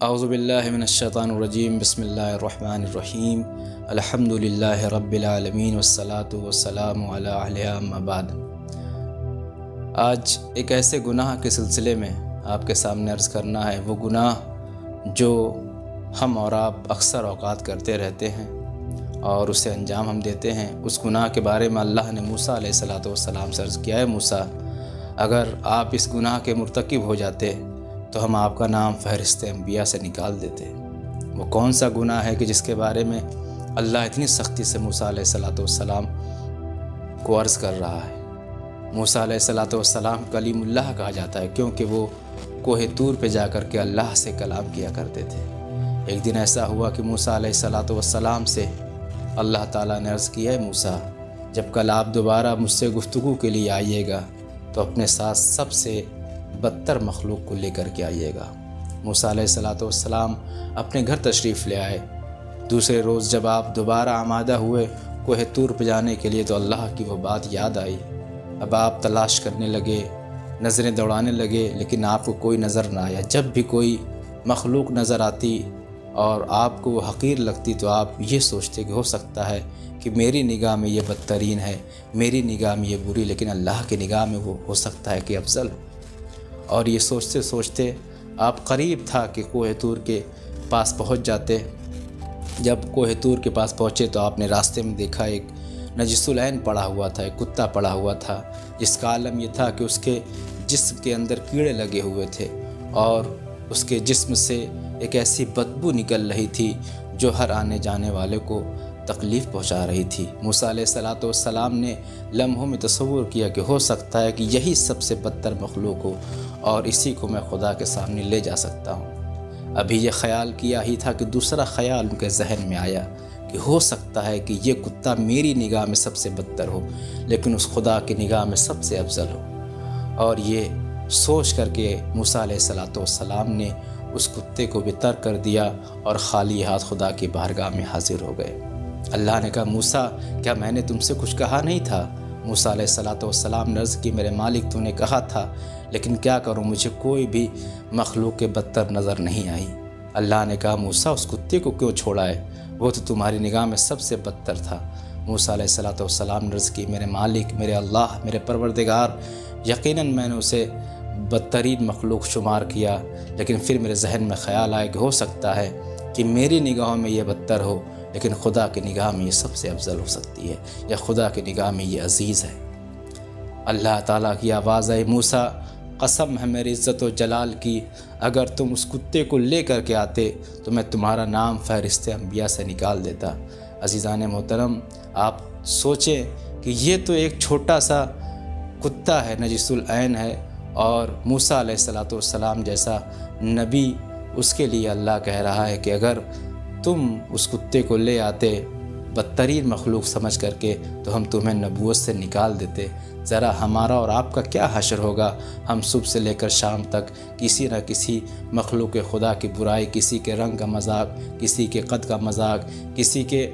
اعوذ باللہ من الشیطان الرجیم بسم اللہ الرحمن الرحیم الحمدللہ رب العالمین والصلاة والسلام علی اہلہ اما بعد۔ آج ایک ایسے گناہ کے سلسلے میں آپ کے سامنے عرض کرنا ہے، وہ گناہ جو ہم اور آپ اکثر اوقات کرتے رہتے ہیں اور اسے انجام ہم دیتے ہیں۔ اس گناہ کے بارے میں اللہ نے موسیٰ علیہ السلام سے عرض کیا ہے، موسیٰ اگر آپ اس گناہ کے مرتکب ہو جاتے تو ہم آپ کا نام فہرست انبیاء سے نکال دیتے۔ وہ کون سا گناہ ہے کہ جس کے بارے میں اللہ اتنی سختی سے موسیٰ علیہ السلام کو عرض کر رہا ہے؟ موسیٰ علیہ السلام کلیم اللہ کہا جاتا ہے کیونکہ وہ کوہ طور پہ جا کر کے اللہ سے کلام کیا کرتے تھے۔ ایک دن ایسا ہوا کہ موسیٰ علیہ السلام سے اللہ تعالیٰ نے عرض کیا ہے، موسیٰ جب کل آپ دوبارہ مجھ سے گفتگو کے لیے آئیے گا تو اپنے ساتھ سب سے بدتر مخلوق کو لے کر کے آئیے گا۔ موسیٰ علیہ السلام اپنے گھر تشریف لے آئے۔ دوسرے روز جب آپ دوبارہ آمادہ ہوئے کوہ طور پہ جانے کے لیے تو اللہ کی وہ بات یاد آئی۔ اب آپ تلاش کرنے لگے، نظریں دوڑانے لگے، لیکن آپ کو کوئی نظر نہ آیا۔ جب بھی کوئی مخلوق نظر آتی اور آپ کو وہ حقیر لگتی تو آپ یہ سوچتے کہ ہو سکتا ہے کہ میری نگاہ میں یہ بدترین ہے، میری نگاہ میں یہ بری، لیکن اللہ کی نگاہ میں وہ ہو سکتا ہے کہ افضل ہو۔ اور یہ سوچتے سوچتے آپ قریب تھا کہ کوہ طور کے پاس پہنچ جاتے۔ جب کوہ طور کے پاس پہنچے تو آپ نے راستے میں دیکھا ایک نجس العین پڑا ہوا تھا، ایک کتا پڑا ہوا تھا، جس کا عالم یہ تھا کہ اس کے جسم کے اندر کیڑے لگے ہوئے تھے اور اس کے جسم سے ایک ایسی بدبو نکل رہی تھی جو ہر آنے جانے والے کو تکلیف پہنچا رہی تھی۔ موسیٰ علیہ السلام نے لمحوں میں تصور کیا کہ ہو سکتا ہے کہ یہی سب سے بدتر مخلوق ہو اور اسی کو میں خدا کے سامنے لے جا سکتا ہوں۔ ابھی یہ خیال کیا ہی تھا کہ دوسرا خیال ان کے ذہن میں آیا کہ ہو سکتا ہے کہ یہ کتا میری نگاہ میں سب سے بدتر ہو لیکن اس خدا کی نگاہ میں سب سے افضل ہو۔ اور یہ سوچ کر کے موسیٰ علیہ السلام نے اس کتے کو بھی ترک کر دیا اور خالی ہاتھ خدا کی بارگاہ میں حاضر ہو گئے۔ اللہ نے کہا، موسیٰ کیا میں نے تم سے کچھ کہا نہیں تھا؟ موسیٰ علیہ السلام نے عرض کی، میرے مالک تو نے کہا تھا، لیکن کیا کروں، مجھے کوئی بھی مخلوق کے بدتر نظر نہیں آئی۔ اللہ نے کہا، موسیٰ اس کتے کو کیوں چھوڑا ہے؟ وہ تو تمہاری نگاہ میں سب سے بدتر تھا۔ موسیٰ علیہ السلام نے عرض کی، میرے مالک، میرے اللہ، میرے پروردگار، یقیناً میں نے اسے بدترین مخلوق شمار کیا، لیکن پھر میرے ذہن میں خیال آیا کہ ہو سکتا ہے کہ میری نگاہوں میں یہ بدتر ہو لیکن خدا کی نگاہ میں یہ سب سے افضل ہو سکتی ہے، یا خدا کی نگاہ میں یہ عزیز ہے۔ اللہ تعالیٰ کی آواز آئی، موسیٰ قسم ہے میری عزت و جلال کی، اگر تم اس کتے کو لے کر کے آتے تو میں تمہارا نام فہرست انبیاء سے نکال دیتا۔ عزیزان محترم، آپ سوچیں کہ یہ تو ایک چھوٹا سا کتا ہے، نجس العین ہے، اور موسیٰ علیہ السلام جیسا نبی، اس کے لیے اللہ کہہ رہا ہے کہ اگر تم اس کتے کو لے آتے بدترین مخلوق سمجھ کر کے تو ہم تمہیں نبوت سے نکال دیتے۔ ذرا ہمارا اور آپ کا کیا حشر ہوگا؟ ہم صبح سے لے کر شام تک کسی نہ کسی مخلوق خدا کی برائی، کسی کے رنگ کا مذاق، کسی کے قد کا مذاق، کسی کے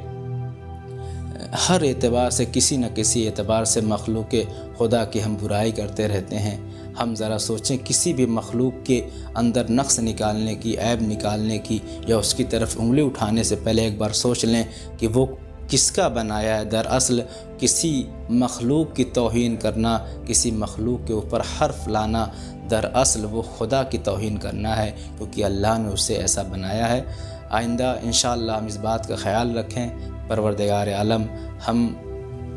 ہر اعتبار سے، کسی نہ کسی اعتبار سے مخلوق خدا کی ہم برائی کرتے رہتے ہیں۔ ہم ذرا سوچیں، کسی بھی مخلوق کے اندر نقص نکالنے کی، عیب نکالنے کی، یا اس کی طرف انگلی اٹھانے سے پہلے ایک بار سوچ لیں کہ وہ کس کا بنایا ہے۔ دراصل کسی مخلوق کی توہین کرنا، کسی مخلوق کے اوپر حرف لانا، دراصل وہ خدا کی توہین کرنا ہے، کیونکہ اللہ نے اسے ایسا بنایا ہے۔ آئندہ انشاءاللہ ہم اس بات کا خیال رکھیں، پروردگار عالم ہم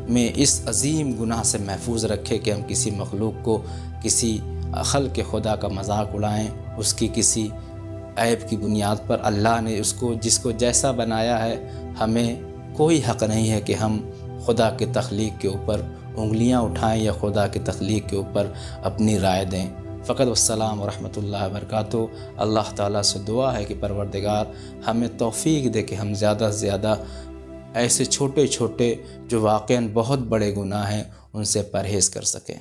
میں اس عظیم گناہ سے محفوظ رکھے کہ ہم کسی مخلوق کو، کسی خلق خدا کا مذاق اڑائیں، اس کی کسی عیب کی بنیاد پر۔ اللہ نے اس کو جس کو جیسا بنایا ہے، ہمیں کوئی حق نہیں ہے کہ ہم خدا کے تخلیق کے اوپر انگلیاں اٹھائیں یا خدا کے تخلیق کے اوپر اپنی رائے دیں۔ فقط والسلام ورحمۃ اللہ وبرکاتہ۔ اللہ تعالیٰ سے دعا ہے کہ پروردگار ہمیں توفیق دے کہ ہم زیادہ سے زیادہ ایسے چھوٹے چھوٹے جو واقعاً بہت بڑے گناہ ہیں ان سے پرہیز کر سکیں۔